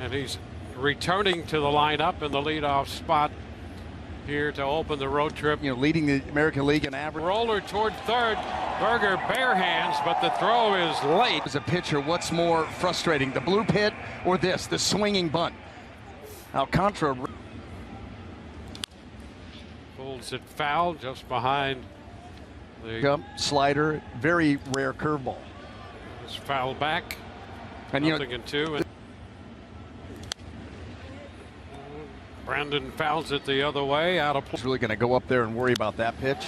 And he's returning to the lineup in the leadoff spot here to open the road trip. You know, leading the American League in average. Roller toward third. Berger bare hands, but the throw is late. As a pitcher, what's more frustrating, the blue pit or this, the swinging bunt? Alcantara pulls it foul just behind the slider, very rare curveball. It's foul back. And nothing in two. And Brandon fouls it the other way, out of play. He's really going to go up there and worry about that pitch.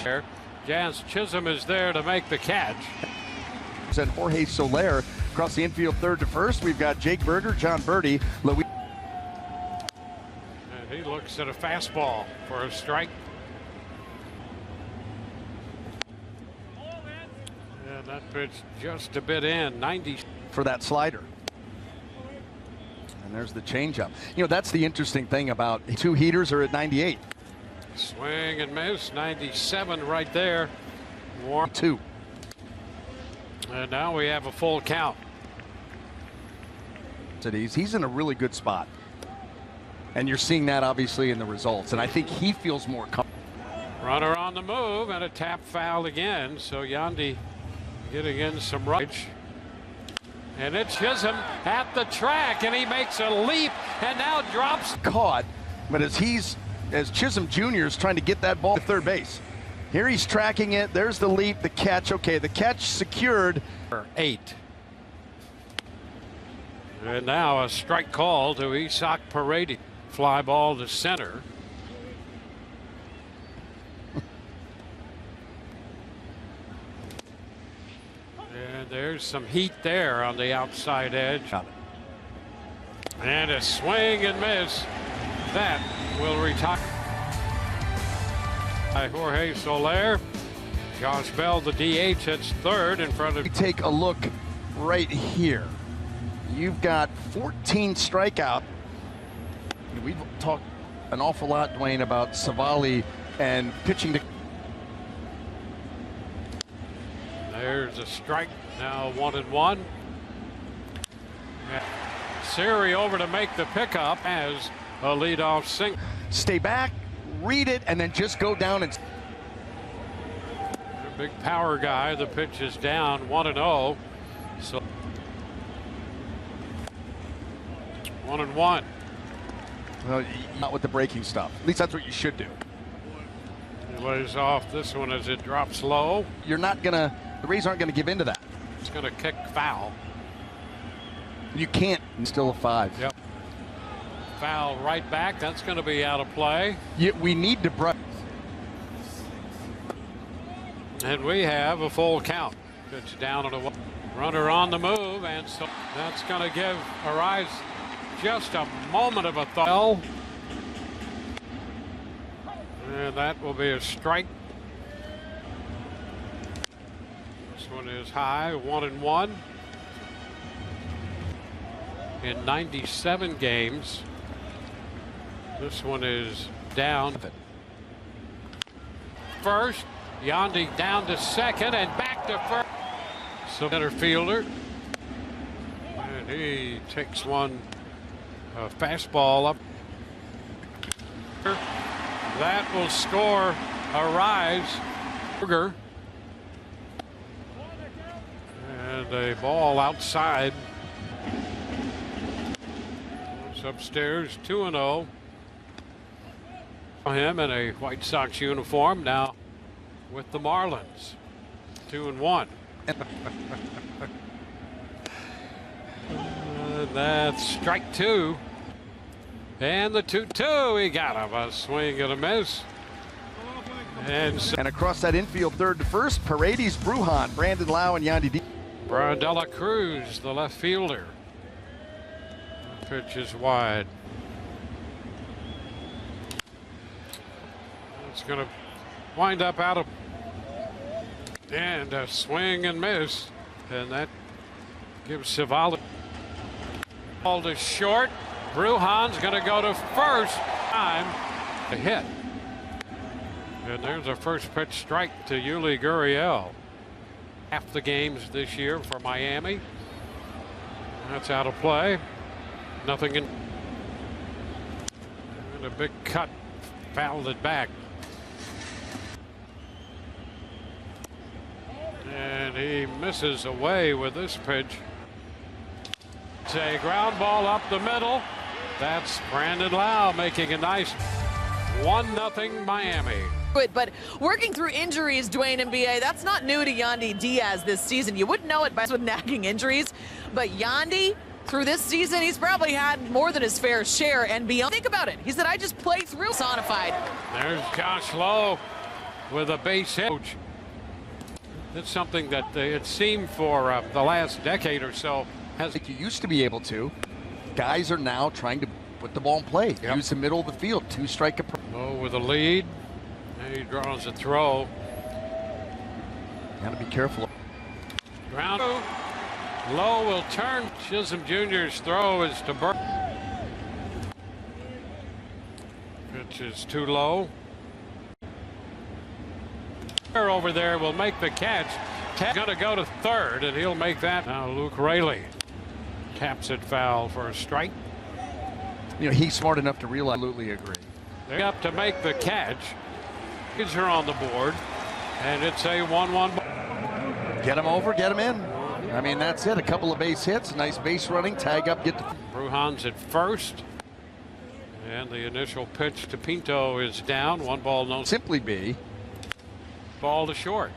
Jazz Chisholm is there to make the catch. And Jorge Soler across the infield, third to first. We've got Jake Berger, John Birdie, Louis. And he looks at a fastball for a strike. And that pitch just a bit in, 90. For that slider. And there's the changeup. You know, that's the interesting thing about two heaters are at 98. Swing and miss, 97 right there. Two. And now we have a full count. He's in a really good spot. And you're seeing that obviously in the results. And I think he feels more comfortable. Runner on the move and a tap foul again. So Yandy getting in some rush. And it's Chisholm at the track, and he makes a leap and now drops. Caught, but as Chisholm Jr. is trying to get that ball to third base. Here he's tracking it. There's the leap, the catch. Okay, the catch secured. 8. And now a strike call to Isaac Paredes. Fly ball to center. And there's some heat there on the outside edge. And a swing and miss. That will retire by Jorge Soler. Josh Bell, the DH, hits third in front of. Take a look right here. You've got 14 strikeouts. We've talked an awful lot, Dwayne, about Savali and pitching to. There's a strike. Now 1-1. Siri over to make the pickup as a leadoff single. Stay back, read it, and then just go down and. Big power guy. The pitch is down 1-0. So 1-1. Well, not with the breaking stuff. At least that's what you should do. He lays off this one as it drops low. You're not gonna. The Rays aren't gonna give in to that. It's gonna kick foul. You can't. Still a 5. Yep. Foul right back. That's going to be out of play. We need to brush. And we have a full count. Pitch down and a runner on the move, and so that's going to give Arise just a moment of a thought. And that will be a strike. This one is high, 1-1. In 97 games. This one is down. First, Yandy down to second and back to first. So center fielder. And he takes one fastball up. That will score a rise. And a ball outside. Upstairs, 2-0. Him in a White Sox uniform now with the Marlins. 2-1. That's strike 2. And the 2-2. He got him. A swing and a miss. And across that infield, third to first, Paredes, Brujan, Brandon Lau, and Yandy. Brian De La Cruz, the left fielder. Pitch is wide. It's going to wind up out of. And a swing and miss. And that gives Savali. Ball to short. Brujan's going to go to first. Time to hit. And there's a first pitch strike to Yuli Gurriel. Half the games this year for Miami. That's out of play. Nothing in. And a big cut. Fouled it back. And he misses away with this pitch. It's a ground ball up the middle. That's Brandon Lau making a nice 1-0 Miami. But working through injuries, Dwayne and BA, that's not new to Yandy Diaz this season. You wouldn't know it with nagging injuries, but Yandy, through this season, he's probably had more than his fair share and beyond. Think about it. He said, I just play through personified. There's Josh Lowe with a base hit. It's something that it seemed for the last decade or so. Like you used to be able to. Guys are now trying to put the ball in play. Yep. Use the middle of the field. 2-strike approach. Lowe with a lead. He draws a throw. Got to be careful. Ground. Lowe will turn. Chisholm Jr.'s throw is to Burke. Pitch is too low. Over there will make the catch. Going to go to third, and he'll make that. Now Luke Raley taps it foul for a strike. You know, he's smart enough to realize. Absolutely agree. They're up to make the catch. Kids are on the board, and it's a 1-1. Get him over, get him in. I mean, that's it. A couple of base hits, nice base running, tag up, get the. Brujan's at first, and the initial pitch to Pinto is down. 1 ball, no. Simply be. Ball to short.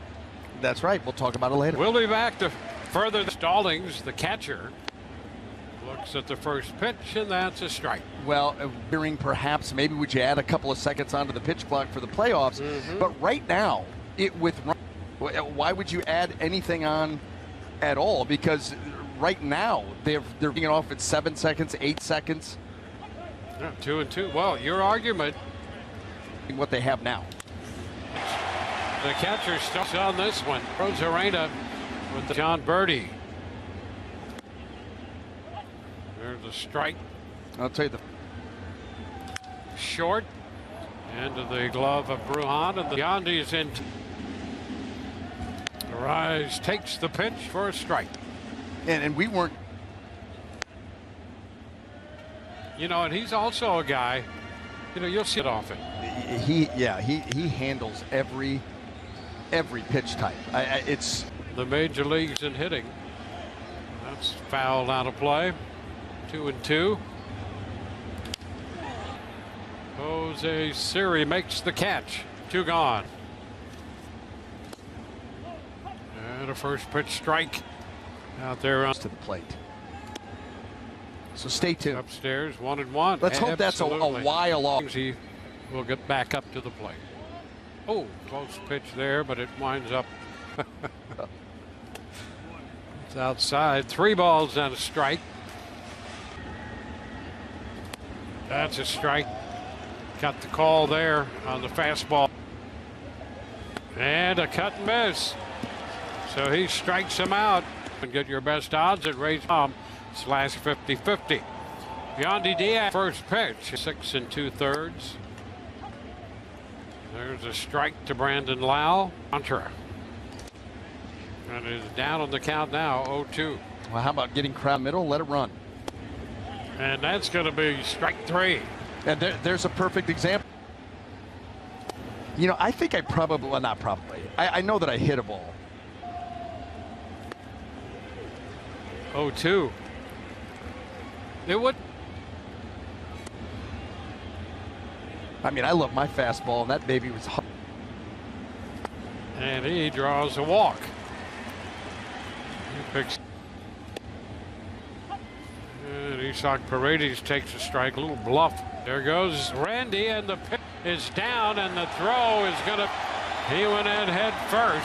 That's right. We'll talk about it later. We'll be back to further. Stallings, the catcher, looks at the first pitch, and that's a strike. Well, hearing perhaps maybe would you add a couple of seconds onto the pitch clock for the playoffs? But right now, why would you add anything on at all? Because right now they're getting it off at 7 seconds, 8 seconds. Yeah, 2-2. Well, your argument. What they have now. The catcher stuck on this one. Rosarena with the John Birdie. There's a strike. I'll tell you Short into the glove of Brujan, and the Yandy is in. Rise takes the pitch for a strike. And we weren't. You know, and he's also a guy. You know, you'll see it often. He handles every pitch type. It's the major leagues in hitting. That's fouled out of play. 2-2. Jose Siri makes the catch. 2 gone. And a first pitch strike out there on to the plate. So stay tuned. Upstairs, 1-1. Let's hope that's a while off. He will get back up to the plate. Oh, close pitch there, but it winds up. It's outside. 3 balls and a strike. That's a strike. Got the call there on the fastball. And a cut and miss. So he strikes him out. And get your best odds at RaysCom/50/50. Yandy Diaz, first pitch, 6 2/3. There's a strike to Brandon Lau. Contra. And is down on the count now, 0-2. Well, how about getting crowd middle? Let it run. And that's going to be strike 3. And there's a perfect example. You know, I think I probably, well, not probably. I know that I hit a ball. 0-2. It would. I mean, I love my fastball, and that baby was. And he draws a walk. He picks. And Isak Paredes takes a strike, a little bluff. There goes Randy, and the pitch is down, and the throw is going to. He went in head first.